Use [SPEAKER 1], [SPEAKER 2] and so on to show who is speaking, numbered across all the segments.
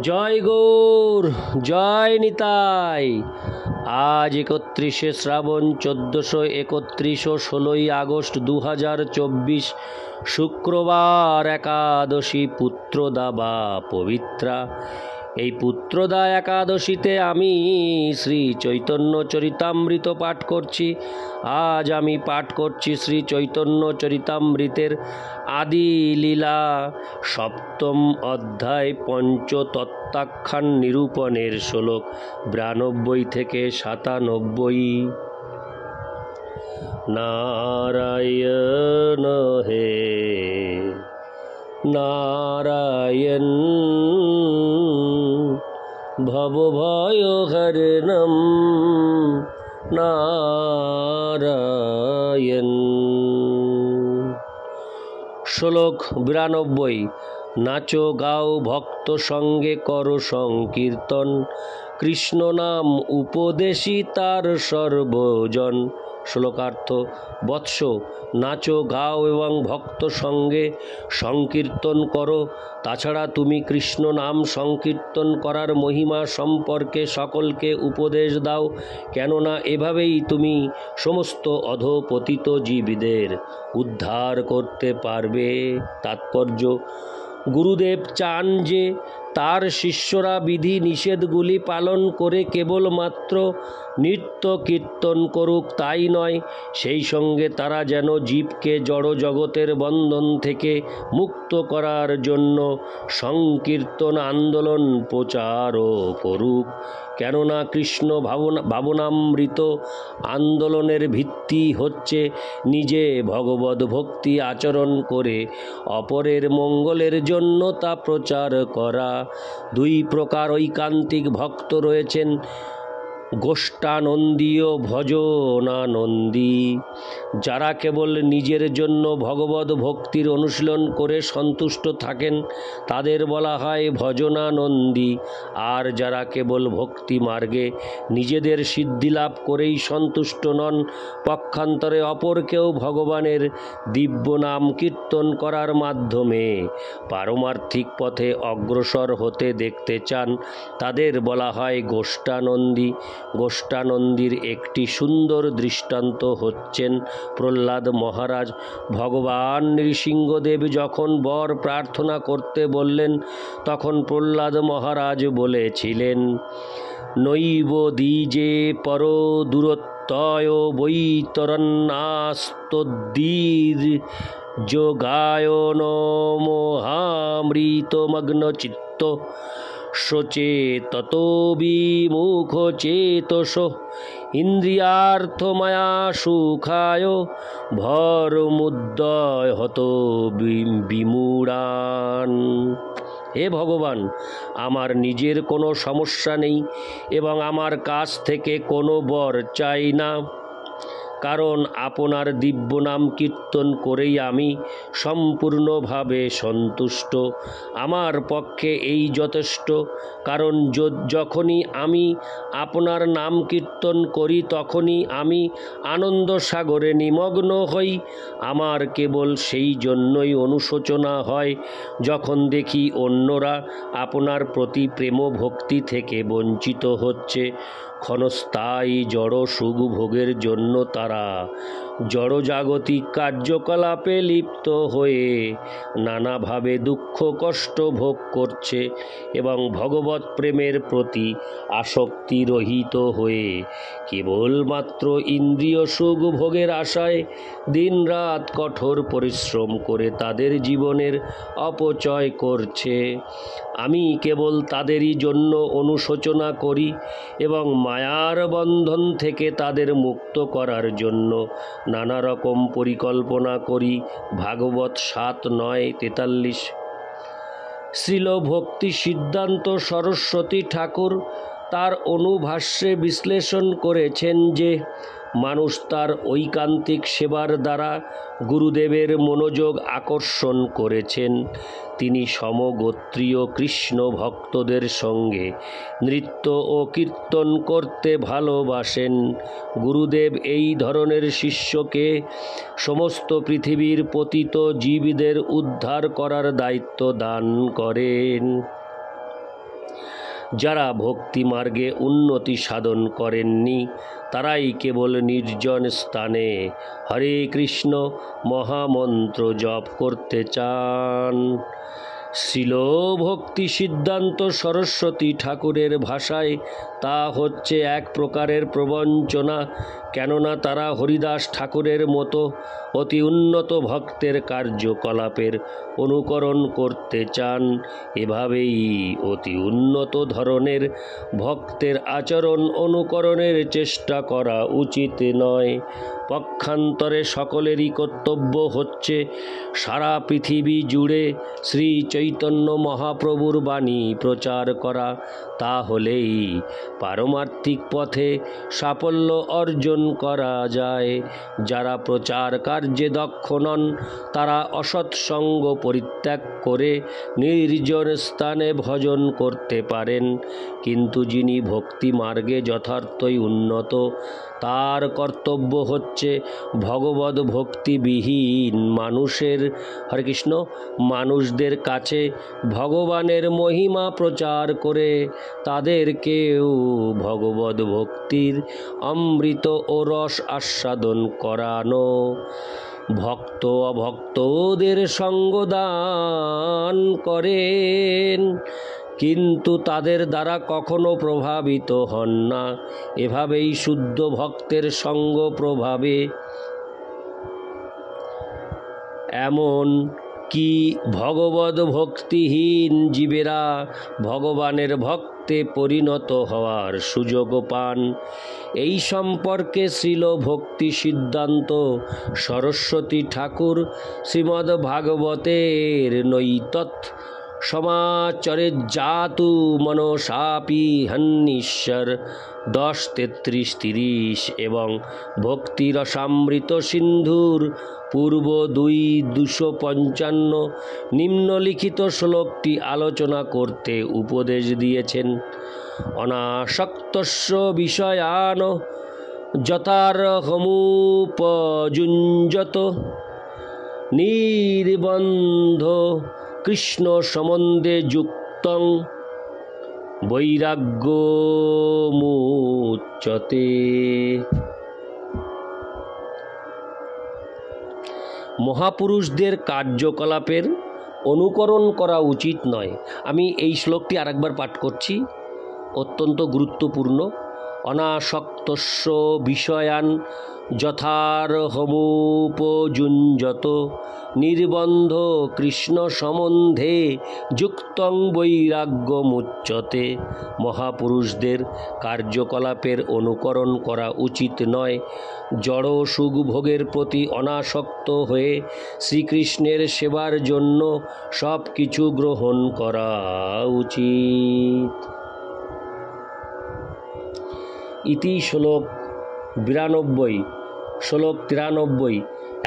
[SPEAKER 1] জয় গৌর, জয় নিতাই। আজ 31শে শ্রাবণ 1431 ও 16ই আগস্ট 2024 শুক্রবার, একাদশী পুত্রদা বা পবিত্রা। এই পুত্রদা একাদশীতে আমি শ্রী চৈতন্য চরিতামৃত পাঠ করছি। আজ আমি পাঠ করছি শ্রী চৈতন্য চরিতামৃতের আদি লীলা সপ্তম অধ্যায় পঞ্চতত্ত্বাখ্যান নিরূপণের শ্লোক 92 থেকে 97। নারায়ণ হে নারায়ণ, ভবভয়হরণম নারায়ণ। শ্লোক 92। নাচো গাও ভক্ত সঙ্গে করো সংকীর্তন, কৃষ্ণ নাম উপদেশী তার সর্বজন। শ্লোকার্থ: বৎস, নাচো গাও এবং ভক্ত সঙ্গে সংকীর্তন করো। তাছাড়া তুমি কৃষ্ণ নাম সংকীর্তন করার মহিমা সম্পর্কে সকলকে উপদেশ দাও, কেননা এভাবেই তুমি সমস্ত অধঃপতিত জীবদের উদ্ধার করতে পারবে। তাৎপর্য: গুরুদেব চান যে তার শিষ্যরা বিধি নিষেধগুলি পালন করে কেবলমাত্র নৃত্য কীর্তন করুক, তাই নয়, সেই সঙ্গে তারা যেন জীবকে জড় জগতের বন্ধন থেকে মুক্ত করার জন্য সংকীর্তন আন্দোলন প্রচারও করুক। কেননা কৃষ্ণ ভাবনামৃত আন্দোলনের ভিত্তি হচ্ছে নিজে ভগবদ ভক্তি আচরণ করে অপরের মঙ্গলের জন্য তা প্রচার করা। দুই প্রকার ঐকান্তিক ভক্ত রয়েছেন: গোষ্ঠানন্দী ও ভজনানন্দী। যারা কেবল নিজের জন্য ভগবদ ভক্তির অনুশীলন করে সন্তুষ্ট থাকেন তাদের বলা হয় ভজনানন্দী। আর যারা কেবল ভক্তি মার্গে নিজেদের সিদ্ধিলাভ করেই সন্তুষ্ট নন, পক্ষান্তরে অপরকেও ভগবানের দিব্য নাম কীর্তন করার মাধ্যমে পারমার্থিক পথে অগ্রসর হতে দেখতে চান, তাদের বলা হয় গোষ্ঠানন্দী। গোষ্ঠানন্দীর একটি সুন্দর দৃষ্টান্ত হচ্ছেন প্রহ্লাদ মহারাজ। ভগবান নৃসিংহদেব যখন বর প্রার্থনা করতে বললেন, তখন প্রহ্লাদ মহারাজ বলেছিলেন, নৈব দ্বিজে পর দূরত্বয় বৈতরণাস্তদ্দীর যোগায় মোহামৃতমগ্ন চিত্ত সচেততো বিমুখ চেতসো ইন্দ্রিয়ার্থময়া সুখায় ভরমুদ্দয় হত বিমূঢ়ান। হে ভগবান, আমার নিজের কোনো সমস্যা নেই এবং আমার কাছ থেকে কোনো বর চাই না, কারণ আপনার দিব্য নাম কীর্তন করেই আমি সম্পূর্ণভাবে সন্তুষ্ট। আমার পক্ষে এই যথেষ্ট, কারণ যখনই আমি আপনার নাম কীর্তন করি তখনই আমি আনন্দ সাগরে নিমগ্ন হই। আমার কেবল সেই জন্যই অনুশোচনা হয় যখন দেখি অন্যরা আপনার প্রতি প্রেম ভক্তি থেকে বঞ্চিত হচ্ছে। ক্ষণস্থায়ী জড় সুখ ভোগের জন্য তারা জড়জাগতিক কার্যকলাপে লিপ্ত হয়ে নানাভাবে দুঃখ কষ্ট ভোগ করছে এবং ভগবৎ প্রেমের প্রতি আসক্তি রহিত হয়ে কেবলমাত্র ইন্দ্রিয় সুখ ভোগের আশায় দিনরাত কঠোর পরিশ্রম করে তাদের জীবনের অপচয় করছে। আমি কেবল তাদেরই জন্য অনুশোচনা করি এবং মায়ার বন্ধন থেকে তাদের মুক্ত করার জন্য নানা রকম পরিকল্পনা করি। ভাগবত 7:9-43। শ্রীল ভক্তি সিদ্ধান্ত সরস্বতী ঠাকুর তার অনুভাষ্যে বিশ্লেষণ করেছেন যে মানুষ তার ঐকান্তিক সেবার দ্বারা গুরুদেবের মনোযোগ আকর্ষণ করেছেন। তিনি সমগোত্রীয় কৃষ্ণ ভক্তদের সঙ্গে নৃত্য ও কীর্তন করতে ভালোবাসেন। গুরুদেব এই ধরনের শিষ্যকে সমস্ত পৃথিবীর পতিত জীবদের উদ্ধার করার দায়িত্ব দান করেন। যারা ভক্তি মার্গে উন্নতি সাধন করেননি তারাই কেবল নির্জন স্থানে হরে কৃষ্ণ মহামন্ত্র জপ করতে চান। শিল ভক্তি সিদ্ধান্ত সরস্বতী ঠাকুরের ভাষায় তা হচ্ছে এক প্রকারের প্রবঞ্চনা, কেননা তারা হরিদাস ঠাকুরের মতো অতি উন্নত ভক্তের কার্যকলাপের অনুকরণ করতে চান। এভাবেই অতি উন্নত ধরনের ভক্তের আচরণ অনুকরণের চেষ্টা করা উচিত নয়। পক্ষান্তরে সকলেরই কর্তব্য হচ্ছে সারা পৃথিবী জুড়ে শ্রী চৈতন্য মহাপ্রভুর বাণী প্রচার করা। তাহলেই পারমার্থিক পথে সাফল্য অর্জন করা যায়। যারা প্রচার কার্যে দক্ষ নন তারা অসৎসঙ্গ পরিত্যাগ করে নির্জন স্থানে ভজন করতে পারেন, কিন্তু যিনি ভক্তি মার্গে যথার্থই উন্নত তার কর্তব্য হচ্ছে ভগবদ ভক্তিবিহীন হরে কৃষ্ণ মানুষদের কাছে ভগবানের মহিমা প্রচার করে তাদেরকেও ভগবদ ভক্তির অমৃত ও রস আস্বাদন করানো। ভক্ত অভক্তদের সঙ্গদান করেন, কিন্তু তাদের দ্বারা কখনো প্রভাবিত হন না। এভাবেই শুদ্ধ ভক্তের সঙ্গ প্রভাবে এমন কি ভগবদ ভক্তিহীন জীবেরা ভগবানের ভক্তে পরিণত হওয়ার সুযোগ পান। এই সম্পর্কে শ্রীল ভক্তি সিদ্ধান্ত সরস্বতী ঠাকুর শ্রীমদ্ ভাগবতের নৈতৎ সমাচরে জাতু মনসাপি হন্নিশ্বর 10:33-30 এবং ভক্তি রসামৃত সিন্ধুর পূর্ব 2:255 নিম্নলিখিত শ্লোকটি আলোচনা করতে উপদেশ দিয়েছেন। অনাসক্তস্য বিষয়ান যথার্হমুপযুঞ্জত নির্বন্ধ কৃষ্ণ সম্বন্ধে যুক্তং বৈরাগ্যমুচ্যতে। মহাপুরুষদের কার্যকলাপের অনুকরণ করা উচিত নয়। আমি এই শ্লোকটি আরেকবার পাঠ করছি, অত্যন্ত গুরুত্বপূর্ণ। অনাসক্তস্য বিষয়ান যথার্হমুপযুঞ্জত নির্বন্ধ কৃষ্ণ সম্বন্ধে যুক্তং বৈরাগ্যমুচ্যতে। মহাপুরুষদের কার্যকলাপের অনুকরণ করা উচিত নয়। জড় সুখভোগের প্রতি অনাসক্ত হয়ে শ্রীকৃষ্ণের সেবার জন্য সব কিছু গ্রহণ করা উচিত। ইতি শ্লোক 92। শ্লোক 93।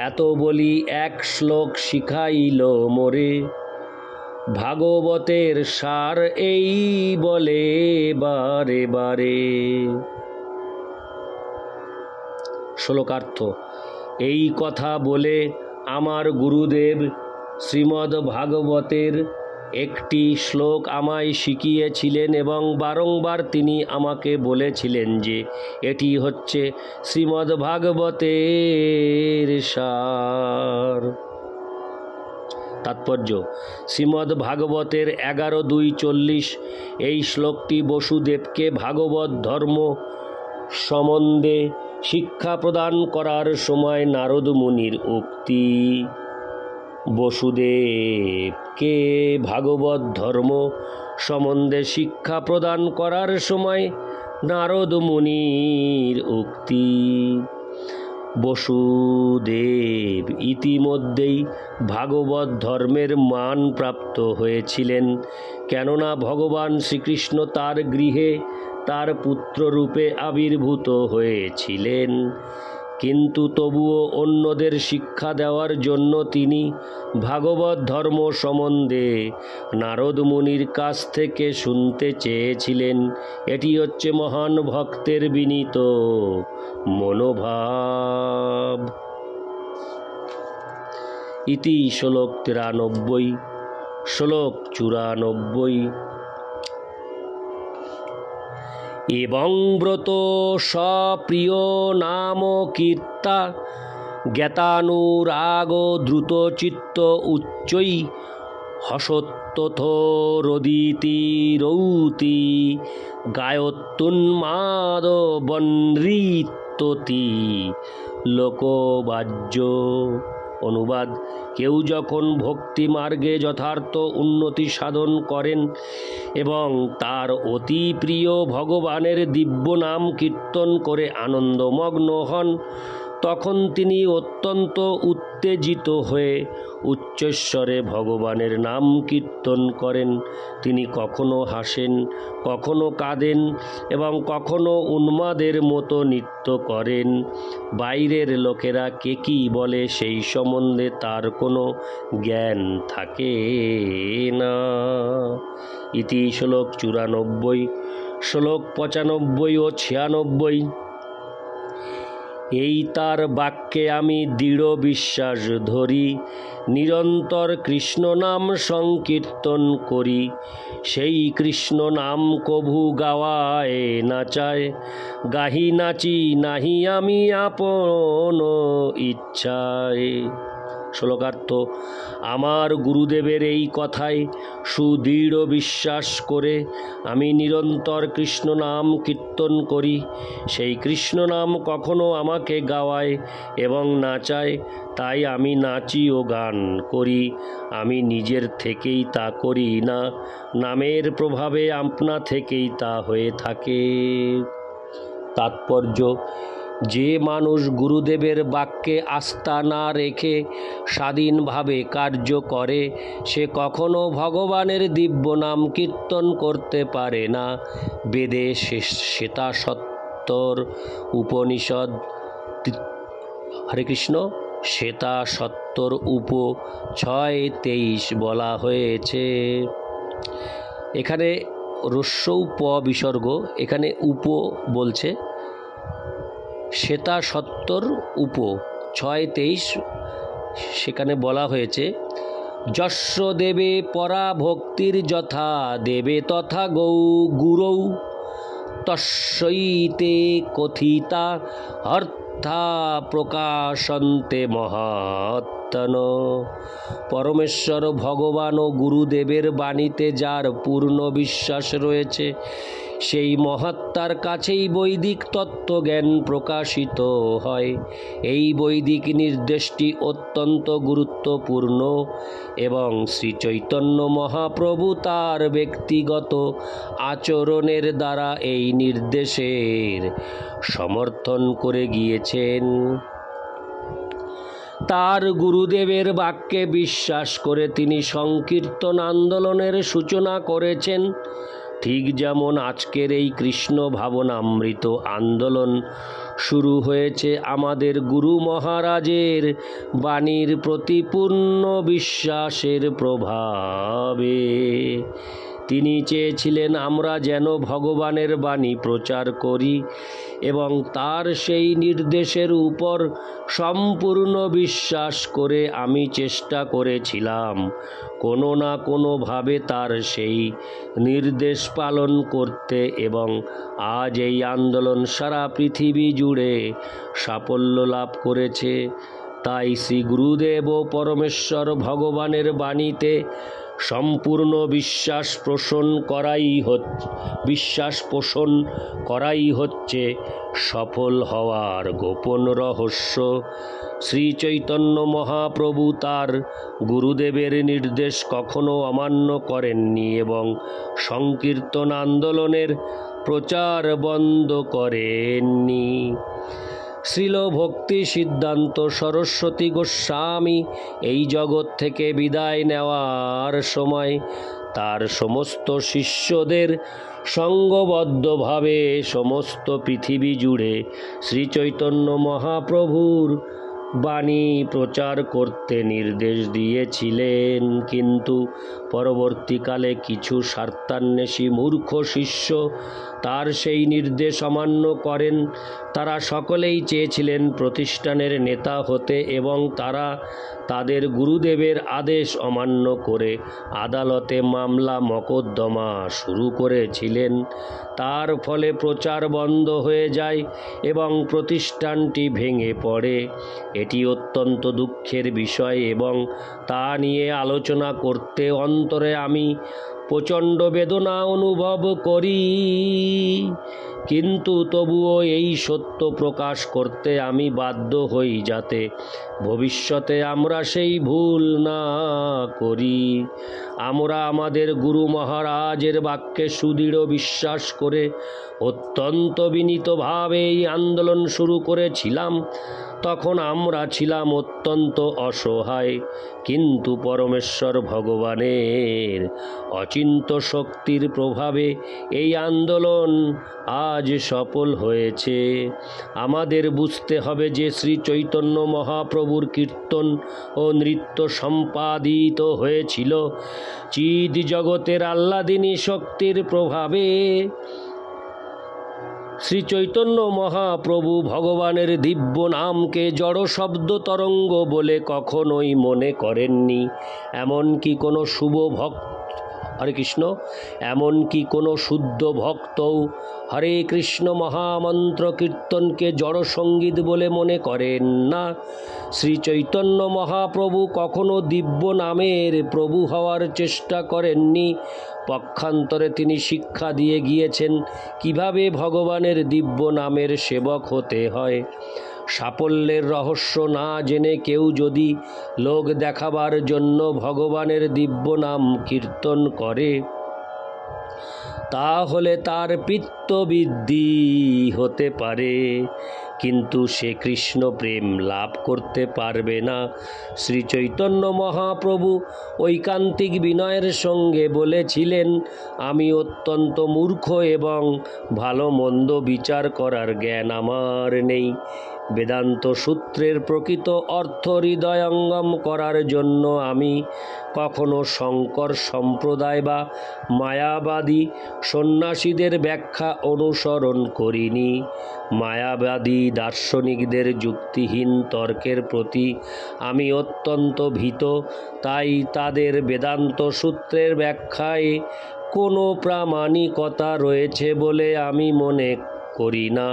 [SPEAKER 1] এত বলি এক শ্লোক শিখাইল মোরে, ভাগবতের সার এই বলে বারে বারে। শ্লোকার্থ: এই কথা বলে আমার গুরুদেব শ্রীমদ্ ভাগবতের একটি শ্লোক আমায় শিখিয়েছিলেন এবং বারংবার তিনি আমাকে বলেছিলেন যে এটি হচ্ছে শ্রীমদ্ ভাগবতের সার। তাৎপর্য: শ্রীমদ্ ভাগবতের 11:2-40 এই শ্লোকটি বসুদেবকে ভাগবত ধর্ম সম্বন্ধে শিক্ষা প্রদান করার সময় নারদ মুনির উক্তি। বসুদেবকে ভাগবত ধর্ম সম্বন্ধে শিক্ষা প্রদান করার সময় নারদ মুনির উক্তি। বসুদেব ইতিমধ্যেই ভাগবত ধর্মের মান প্রাপ্ত হয়েছিলেন, কেননা ভগবান শ্রীকৃষ্ণ তার গৃহে তার পুত্ররূপে আবির্ভূত হয়েছিলেন। কিন্তু তবুও অন্যদের শিক্ষা দেওয়ার জন্য তিনি ভাগবত ধর্ম সম্বন্ধে নারদ মুনির কাছ থেকে শুনতে চেয়েছিলেন। এটি হচ্ছে মহান ভক্তের বিনীত মনোভাব। ইতি শ্লোক 93। শ্লোক 94। এবং ব্রত সপ্রিয় নাম কীর্তা জ্ঞাতানুরাগ দ্রুত চিত্ত উচ্চৈ হসত্যথোরদিতি রৌতি গায়ত্তুন্মাদ বনৃত্যতি লোকবাহ্য। অনুবাদ: কেউ যখন ভক্তি মার্গে যথার্থ উন্নতি সাধন করেন এবং তার অতি প্রিয় ভগবানের দিব্য নাম কীর্তন করে আনন্দমগ্ন হন, তখন তিনি অত্যন্ত উত্তেজিত হয়ে উচ্চস্বরে ভগবানের নাম কীর্তন করেন। তিনি কখনো হাসেন, কখনো কাঁদেন এবং কখনো উন্মাদের মতো নৃত্য করেন। বাইরের লোকেরা কে কী বলে সেই সম্বন্ধে তার কোনো জ্ঞান থাকে না। ইতি শ্লোক 94, শ্লোক 95 ও 96। এই তার বাক্যে আমি দৃঢ় বিশ্বাস ধরি, নিরন্তর কৃষ্ণ নাম সংকীর্তন করি। সেই কৃষ্ণ নাম কভু গাওয়ায় নাচায়, গাহি নাচি নাহি আমি আপন ইচ্ছায়। শ্লোকার্থ: আমার গুরুদেবের এই কথায় সুদৃঢ় বিশ্বাস করে আমি নিরন্তর কৃষ্ণ নাম কীর্তন করি। সেই কৃষ্ণ নাম কখনো আমাকে গাওয়ায় এবং নাচায়, তাই আমি নাচি ও গান করি। আমি নিজের থেকেই তা করি না, নামের প্রভাবে আপনা থেকেই তা হয়ে থাকে। তাৎপর্য: যে মানুষ গুরুদেবের বাক্যে আস্থা না রেখে স্বাধীনভাবে কার্য করে, সে কখনো ভগবানের দিব্য নাম কীর্তন করতে পারে না। বেদে শ্বেতাসত্তর উপনিষদ, হরে কৃষ্ণ, শ্বেতাসত্তর উপ 6:23 বলা হয়েছে। এখানে রস্যৌ প বিসর্গ, এখানে উপ বলছে। শ্বেতাসত্তর উপ 6:23 সেখানে বলা হয়েছে, যস্য দেবে পরা ভক্তির যথা দেবে তথা গুরৌ তস্যৈতে কথিতা অর্থা প্রকাশন্তে মহাত্মন। পরমেশ্বর ভগবান ও গুরুদেবের বাণীতে যার পূর্ণ বিশ্বাস রয়েছে, সেই মহাত্মার কাছেই বৈদিক তত্ত্বজ্ঞান প্রকাশিত হয়। এই বৈদিক নির্দেশটি অত্যন্ত গুরুত্বপূর্ণ এবং শ্রীচৈতন্য মহাপ্রভু তার ব্যক্তিগত আচরণের দ্বারা এই নির্দেশের সমর্থন করে গিয়েছেন। তার গুরুদেবের বাক্যে বিশ্বাস করে তিনি সংকীর্তন আন্দোলনের সূচনা করেছেন। ঠিক যেমন আজকের এই কৃষ্ণ ভাবনামৃত আন্দোলন শুরু হয়েছে আমাদের গুরু মহারাজের বাণীর প্রতি পূর্ণ বিশ্বাসের প্রভাবে। তিনি চেয়েছিলেন আমরা যেন ভগবানের বাণী প্রচার করি এবং তার সেই নির্দেশের উপর সম্পূর্ণ বিশ্বাস করে আমি চেষ্টা করেছিলাম কোনো না কোনোভাবে তার সেই নির্দেশ পালন করতে, এবং আজ এই আন্দোলন সারা পৃথিবী জুড়ে সাফল্য লাভ করেছে। তাই শ্রী গুরুদেব ও পরমেশ্বর ভগবানের বাণীতে সম্পূর্ণ বিশ্বাস পোষণ করাই হচ্ছে সফল হওয়ার গোপন রহস্য। শ্রী চৈতন্য মহাপ্রভু তার গুরুদেবের নির্দেশ কখনো অমান্য করেননি এবং সংকীর্তন আন্দোলনের প্রচার বন্ধ করেননি। শ্রীল ভক্তি সিদ্ধান্ত সরস্বতী গোস্বামী এই জগৎ থেকে বিদায় নেওয়ার সময় তার সমস্ত শিষ্যদের সঙ্গবদ্ধভাবে সমস্ত পৃথিবী জুড়ে শ্রীচৈতন্য মহাপ্রভুর বাণী প্রচার করতে নির্দেশ দিয়েছিলেন। কিন্তু পরবর্তীকালে কিছু স্বার্থান্বেষী মূর্খ শিষ্য তার সেই নির্দেশ অমান্য করেন। তারা সকলেই চেয়েছিলেন প্রতিষ্ঠানের নেতা হতে এবং তারা তাদের গুরুদেবের আদেশ অমান্য করে আদালতে মামলা মকদ্দমা শুরু করেছিলেন। তার ফলে প্রচার বন্ধ হয়ে যায় এবং প্রতিষ্ঠানটি ভেঙে পড়ে। এটি অত্যন্ত দুঃখের বিষয় এবং তা নিয়ে আলোচনা করতে অন্তরে আমি প্রচণ্ড বেদনা অনুভব করি, কিন্তু তবুও এই সত্য প্রকাশ করতে আমি বাধ্য হই যাতে ভবিষ্যতে আমরা সেই ভুল না করি। আমরা আমাদের গুরু মহারাজের বাক্যে সুদৃঢ় বিশ্বাস করে অত্যন্ত বিনীতভাবে এই আন্দোলন শুরু করেছিলাম। তখন আমরা ছিলাম অত্যন্ত অসহায়, কিন্তু পরমেশ্বর ভগবানের অচিন্ত শক্তির প্রভাবে এই আন্দোলন আজ সফল হয়েছে। আমাদের বুঝতে হবে যে শ্রী চৈতন্য মহাপ্রভুর কীর্তন ও নৃত্য সম্পাদিত হয়েছিল চিদ জগতের আহ্লাদিনী শক্তির প্রভাবে। শ্রী চৈতন্য মহাপ্রভু ভগবানের দিব্য নামকে জড় শব্দ তরঙ্গ বলে কখনোই মনে করেননি। এমনকি কোনো শুভ ভক্ত হরে কৃষ্ণ এমনকি কোনো শুদ্ধ ভক্তও হরে কৃষ্ণ মহামন্ত্র কীর্তনকে জড় সঙ্গীত বলে মনে করেন না। শ্রী চৈতন্য মহাপ্রভু কখনো দিব্য নামের প্রভু হওয়ার চেষ্টা করেননি। পক্ষান্তরে তিনি শিক্ষা দিয়ে গিয়েছেন কিভাবে ভগবানের দিব্য নামের সেবক হতে হয়। সাফল্যের রহস্য না জেনে কেউ যদি লোক দেখাবার জন্য ভগবানের দিব্য নাম কীর্তন করে, তাহলে তার পিত্তবৃদ্ধি হতে পারে, কিন্তু সে কৃষ্ণ প্রেম লাভ করতে পারবে না। শ্রী চৈতন্য মহাপ্রভু ঐকান্তিক বিনয়ের সঙ্গে বলেছিলেন, আমি অত্যন্ত মূর্খ এবং ভালো মন্দ বিচার করার জ্ঞান আমার নেই। বেদান্ত সূত্রের প্রকৃত অর্থ হৃদয়ঙ্গম করার জন্য আমি কখনো শঙ্কর সম্প্রদায় বা মায়াবাদী সন্ন্যাসীদের ব্যাখ্যা অনুসরণ করিনি। মায়াবাদী দার্শনিকদের যুক্তিহীন তর্কের প্রতি আমি অত্যন্ত ভীত, তাই তাদের বেদান্ত সূত্রের ব্যাখ্যায় কোনো প্রামাণিকতা রয়েছে বলে আমি মনে করি না।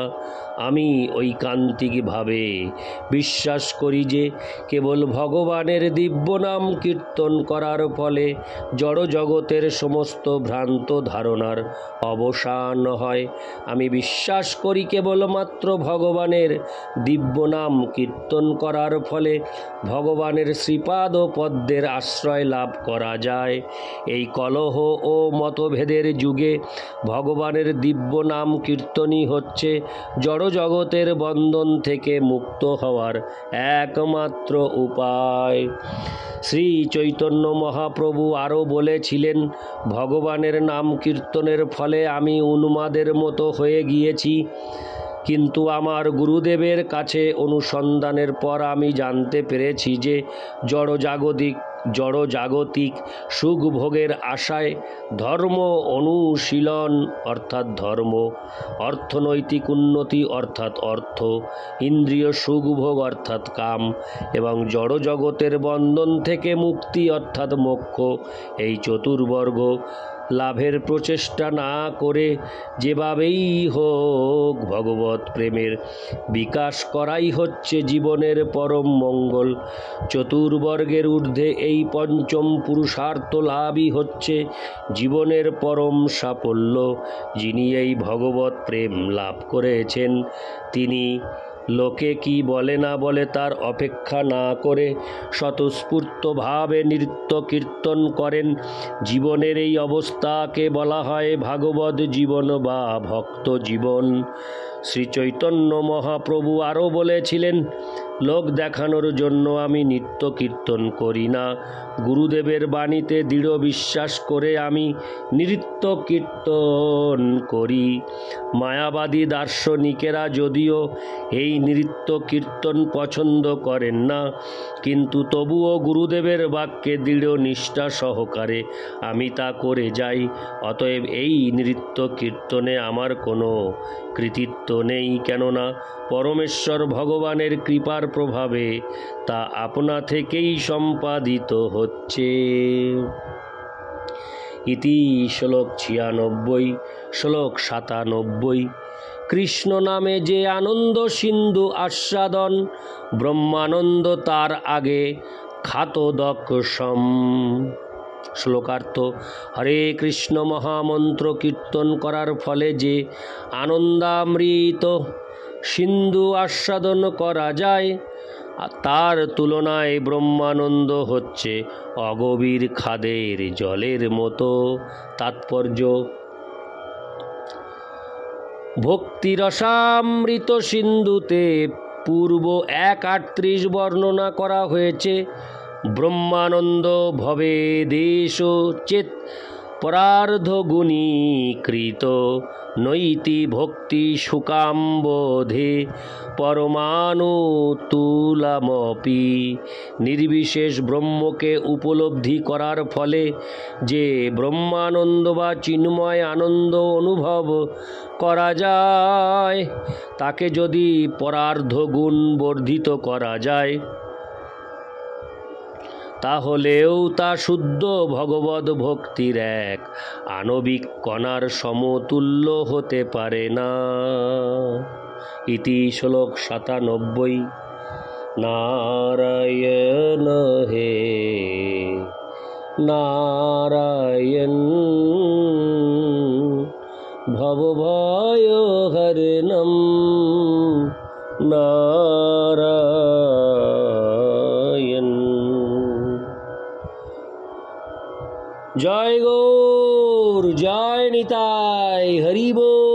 [SPEAKER 1] আমি ঐকান্তিকভাবে বিশ্বাস করি যে কেবল ভগবানের দিব্য নাম কীর্তন করার ফলে জড় জগতের সমস্ত ভ্রান্ত ধারণার অবসান হয়। আমি বিশ্বাস করি কেবলমাত্র ভগবানের দিব্য নাম কীর্তন করার ফলে ভগবানের শ্রীপাদ ও পদ্মের আশ্রয় লাভ করা যায়। এই কলহ ও মতভেদের যুগে ভগবানের দিব্য নাম কীর্তনই হচ্ছে জড় জগতের বন্ধন থেকে মুক্ত হওয়ার একমাত্র উপায়। শ্রী চৈতন্য মহাপ্রভু আরও বলেছিলেন, ভগবানের নাম কীর্তনের ফলে আমি উন্মাদের মতো হয়ে গিয়েছি, কিন্তু আমার গুরুদেবের কাছে অনুসন্ধানের পর আমি জানতে পেরেছি যে জড়জাগতিক সুখ ভোগের আশায় ধর্ম অনুশীলন অর্থাৎ ধর্ম, অর্থনৈতিক উন্নতি অর্থাৎ অর্থ, ইন্দ্রিয় সুখভোগ অর্থাৎ কাম এবং জড়জগতের বন্ধন থেকে মুক্তি অর্থাৎ মোক্ষ, এই চতুর্বর্গ লাভের প্রচেষ্টা না করে যেভাবেই হোক ভগবৎ প্রেমের বিকাশ করাই হচ্ছে জীবনের পরম মঙ্গল। চতুর্বর্গের ঊর্ধ্বে এই পঞ্চম পুরুষার্থ লাভই হচ্ছে জীবনের পরম সাফল্য। যিনি এই ভগবৎ প্রেম লাভ করেছেন, তিনি লোকে কি বলে না বলে তার অপেক্ষা না করে স্বতঃস্ফূর্তভাবে নৃত্য কীর্তন করেন। জীবনের এই অবস্থাকে বলা হয় ভাগবত জীবন বা ভক্ত জীবন। শ্রী চৈতন্য মহাপ্রভু আরও বলেছিলেন, লোক দেখানোর জন্য আমি নিত্য কীর্তন করি না। গুরুদেবের বাণীতে দৃঢ় বিশ্বাস করে আমি নৃত্য কীর্তন করি। মায়াবাদী দার্শনিকেরা যদিও এই নৃত্য কীর্তন পছন্দ করেন না, কিন্তু তবুও গুরুদেবের বাক্যে দৃঢ় নিষ্ঠা সহকারে আমি তা করে যাই। অতএব এই নৃত্য কীর্তনে আমার কোনো কৃতিত্ব নেই, কেননা পরমেশ্বর ভগবানের কৃপার প্রভাবে তা আপনা থেকেই সম্পাদিত হচ্ছে। ইতি শ্লোক 96। শ্লোক 97। কৃষ্ণ নামে যে আনন্দ সিন্ধু আস্বাদন, ব্রহ্মানন্দ তার আগে খাতদক্ষম। শ্লোকার্থ: হরে কৃষ্ণ মহামন্ত্র কীর্তন করার ফলে যে আনন্দামৃত সিন্ধু আস্বাদন করা যায়, তার তুলনায় ব্রহ্মানন্দ হচ্ছে অগভীর খাদের জলের মতো। তাৎপর্য: ভক্তিরসামৃত সিন্ধুতে পূর্ব 1:38 বর্ণনা করা হয়েছে। ব্রহ্মানন্দ ভবেদেশ চেত পরার্ধগুণীকৃত নৈতি ভক্তি সুকাম্বোধে পরমাণুতুলামপি। নির্বিশেষ ব্রহ্মকে উপলব্ধি করার ফলে যে ব্রহ্মানন্দ বা চিন্ময় আনন্দ অনুভব করা যায়, তাকে যদি পরার্ধগুণ বর্ধিত করা যায়, তাহলেও তা শুদ্ধ ভগবদ ভক্তির এক আণবিক কণার সমতুল্য হতে পারে না। ইতি শ্লোক 97। নারায়ণ হে নারায়ণ ভবভয়হরণম নারায়ণ। জয় গৌর, জয় নিতাই, হরি বল।